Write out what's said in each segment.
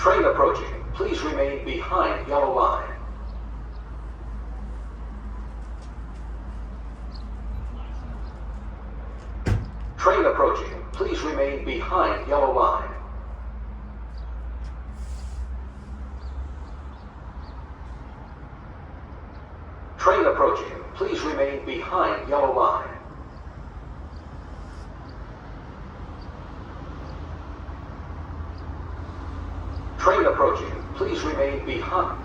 Train approaching. Please remain behind yellow line. Train approaching. Please remain behind yellow line. Train approaching. Please remain behind yellow line. Train approaching. Please remain behind.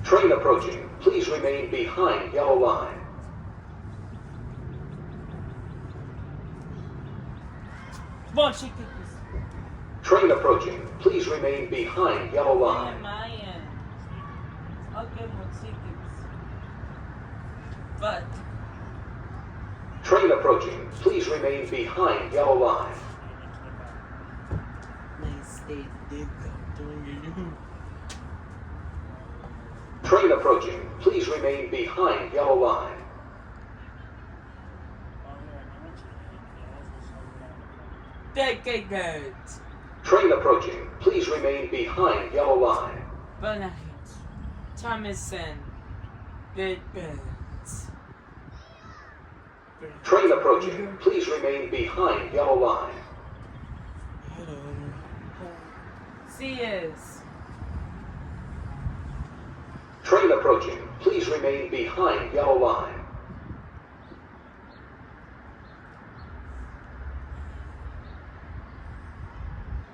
Train approaching. Please remain behind yellow line. Bom, chiquinhos. Train approaching. Please remain behind yellow line. Okay, bom, chiquinhos. But Train approaching. Please remain behind yellow line. Train approaching. Please remain behind yellow line. Decadent. Train approaching. Please remain behind yellow line. Bana hiç. Thomason. Decadent. Train approaching. Please remain behind yellow line. Sears. Train approaching. Please remain behind yellow line.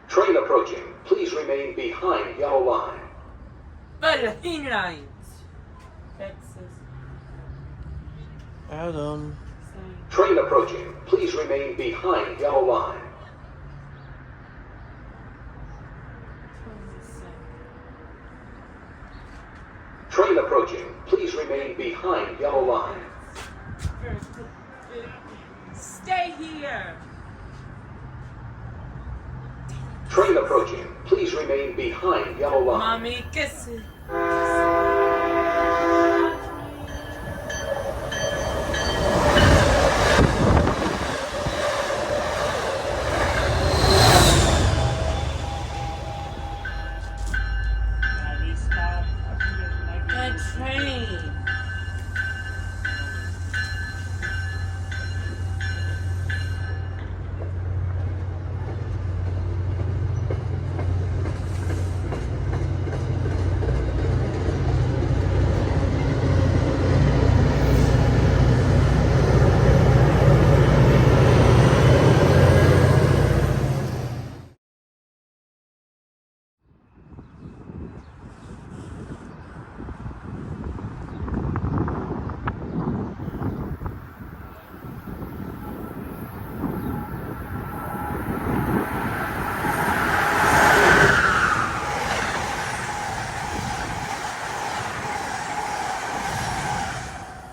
Train approaching. Please remain behind yellow line. Berlin lines. Texas. Adam. Train approaching. Please remain behind yellow line. Train approaching. Please remain behind yellow line. Stay here. Train approaching. Please remain behind yellow line. Mommy, kiss it. That train.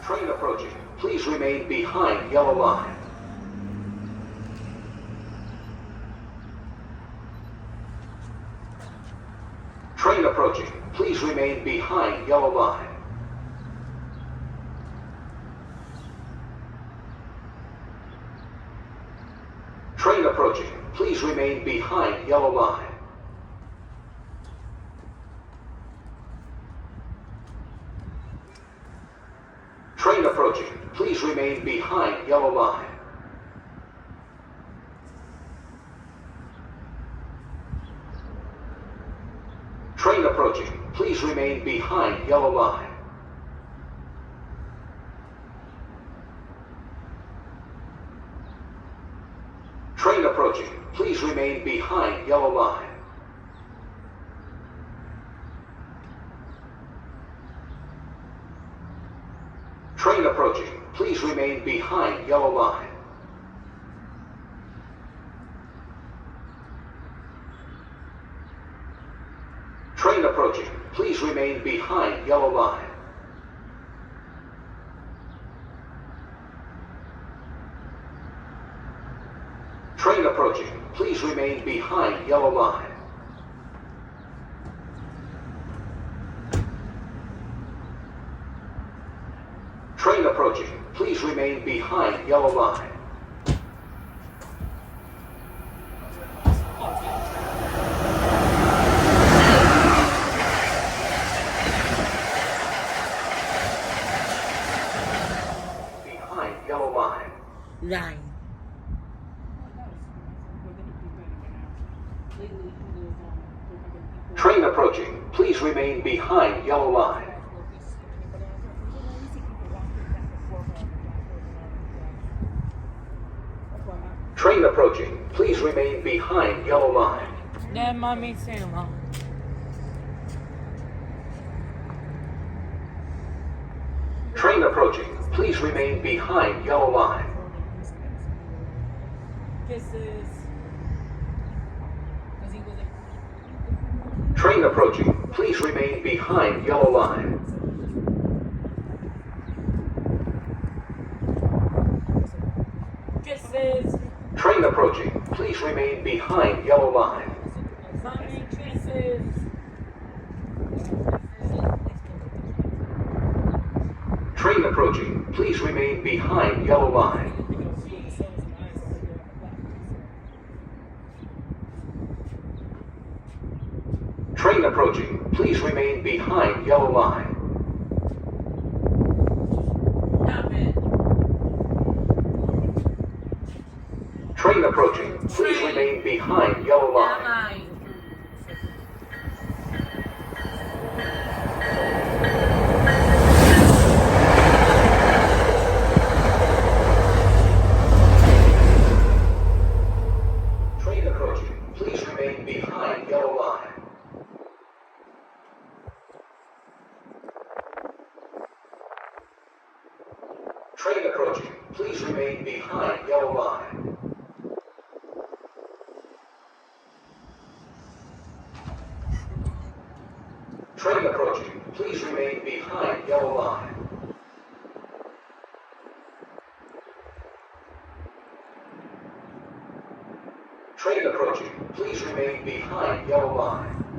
Train approaching. Please remain behind yellow line. Train approaching. Please remain behind yellow line. Train approaching. Please remain behind yellow line. Train approaching. Please remain behind yellow line. Train approaching. Please remain behind yellow line. Train approaching. Please remain behind yellow line. Train approaching. Please remain behind yellow line. Train approaching. Please remain behind yellow line. Train approaching. Please remain behind yellow line. Train approaching. Please remain behind yellow line. Behind yellow line. Line. Train approaching. Please remain behind yellow line. Train approaching. Please remain behind yellow line. That mommy too long. Train approaching. Please remain behind yellow line. Kisses. Train approaching. Please remain behind yellow line. Kisses. Train approaching. Please remain behind yellow line. Mommy kisses. Train approaching. Please remain behind yellow line. Train approaching. Please remain behind yellow line. Stop it. Train approaching. Please remain behind yellow line. Line. Train approaching. Please remain behind yellow line. Train approaching. Please remain behind yellow line. Train approaching. Please remain behind yellow line. Train approaching. Please remain behind yellow line.